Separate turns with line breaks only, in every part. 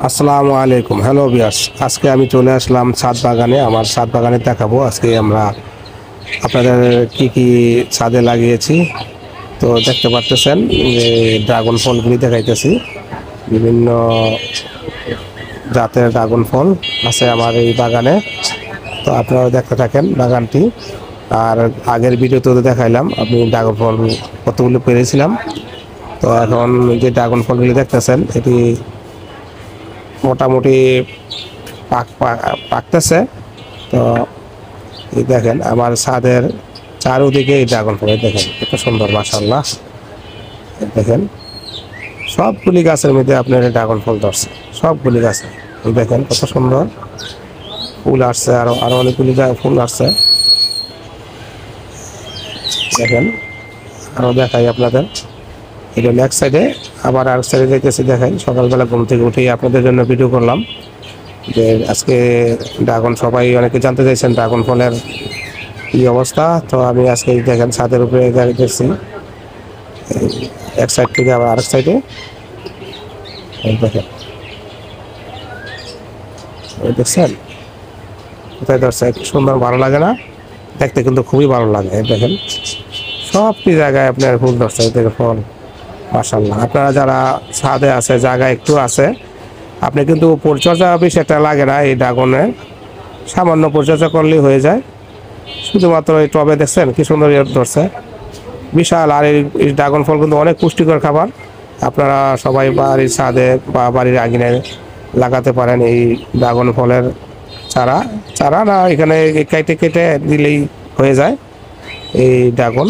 আসসালামু আলাইকুম, hello viewers. আজকে আমি চলে আসলাম ছাদ বাগানে। আমার ছাদ বাগানে দেখাবো আজকে আমরা আপনাদের কি কি ছাদে লাগিয়েছি। তো দেখতে পারতেছেন যে ড্রাগন ফলগুলি দেখাইতেছি। বিভিন্ন জাতের ড্রাগন ফল আছে আমার এই বাগানে। তো আপনারা দেখতে থাকেন বাগানটি। আর আগের ভিডিওতে দেখাইলাম আমি ড্রাগন ফল কতগুলো পেরেছিলাম। তো এখন যে ড্রাগন ফলগুলি দেখতেছেন এটি মোটামুটি পাকতেছে। তো এই দেখেন আমার ছাদের চারোদিকে এই ড্রাগন ফল দেখেন কত সুন্দর, মাশাআল্লাহ। দেখেন সবগুলি গাছের মধ্যে আপনার ড্রাগন ফল ধরছে, সবগুলি গাছে। এই দেখেন কত সুন্দর ফুল আসছে, আরো আরো অনেকগুলি ফুল আসছে। দেখেন আরো দেখাই আপনাদের, এটা এক সাইডে, আবার আর সাইডে যাইতেছি। দেখাই সকালবেলা ঘুম থেকে উঠেই আপনাদের জন্য ভিডিও করলাম যে আজকে ড্রাগন, সবাই অনেকে জানতে চাইছেন ড্রাগন ফলের কি অবস্থা। তো আমি আজকে দেখেন ছাদের উপরে দেখছি, এক সাইড থেকে আবার আরেক সাইডে দেখেন, দেখছেন কোথায় ধরছে, সুন্দর, ভালো লাগে না দেখতে? কিন্তু খুবই ভালো লাগে। দেখেন সবটি জায়গায় আপনার ফুল ধরছে, দেখে ফল, মাশাআল্লাহ। আপনারা যারা ছাদে আছে, জায়গা একটু আছে, আপনি কিন্তু পরিচর্যা বেশি একটা লাগে না এই ড্রাগনে, সামান্য পরিচর্যা করলেই হয়ে যায়। শুধুমাত্র এই টবে দেখছেন কি সুন্দর ধরছে, বিশাল। আর এই ড্রাগন ফল কিন্তু অনেক পুষ্টিকর খাবার। আপনারা সবাই বাড়ির ছাদে বা বাড়ির আঙিনায় লাগাতে পারেন এই ড্রাগন ফলের চারা। চারা না, এখানে কেটে কেটে দিলেই হয়ে যায় এই ড্রাগন।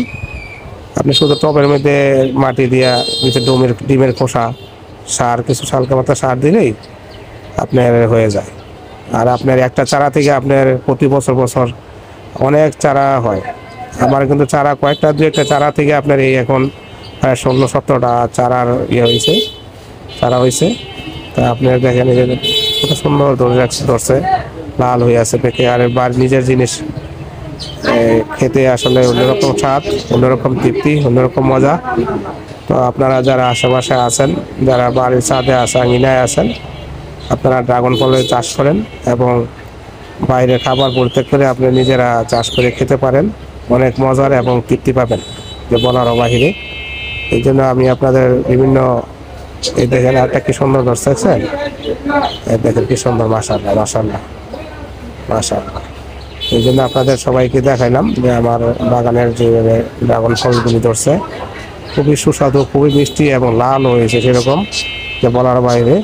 আপনি শুধু টবের মধ্যে মাটি দিয়া কিছু ডিমের খোসা, সার, কিছু হালকা পাতলা সার দিলেই আপনার হয়ে যায়। আর আপনার একটা চারা থেকে আপনার প্রতি বছর বছর অনেক চারা হয়। আমার কিন্তু চারা কয়েকটা, দু একটা চারা থেকে আপনার এই এখন প্রায় 16-17টা চারার হয়েছে, চারা হয়েছে। তা আপনার দেখেন এই যে কত সুন্দর ধরছে, লাল হয়ে আছে পেকে। আর নিজের জিনিস খেতে আসলে অন্যরকম স্বাদ, অন্যরকম তৃপ্তি, অন্যরকম মজা। তো আপনারা যারা আশেপাশে আছেন, যারা বাড়ির ছাদে আছেন, আঙিনায় আছেন, আপনারা ড্রাগন ফলের চাষ করেন এবং বাইরে খাবার পরিত্যাগ করে আপনি নিজেরা চাষ করে খেতে পারেন। অনেক মজার এবং তৃপ্তি পাবেন, যে বলারও বাহিরে। এই জন্য আমি আপনাদের বিভিন্ন, এই দেখেন একটা কি সুন্দর ধরছে, এই দেখেন কি সুন্দর, মাশাআল্লাহ, মাশাআল্লাহ, মাশাআল্লাহ। এই জন্য আপনাদের সবাইকে দেখাইলাম যে আমার বাগানের যে ড্রাগন ফলগুলি ধরছে, খুবই সুস্বাদু, খুবই মিষ্টি এবং লাল হয়েছে সেরকম, যে বলার বাইরে।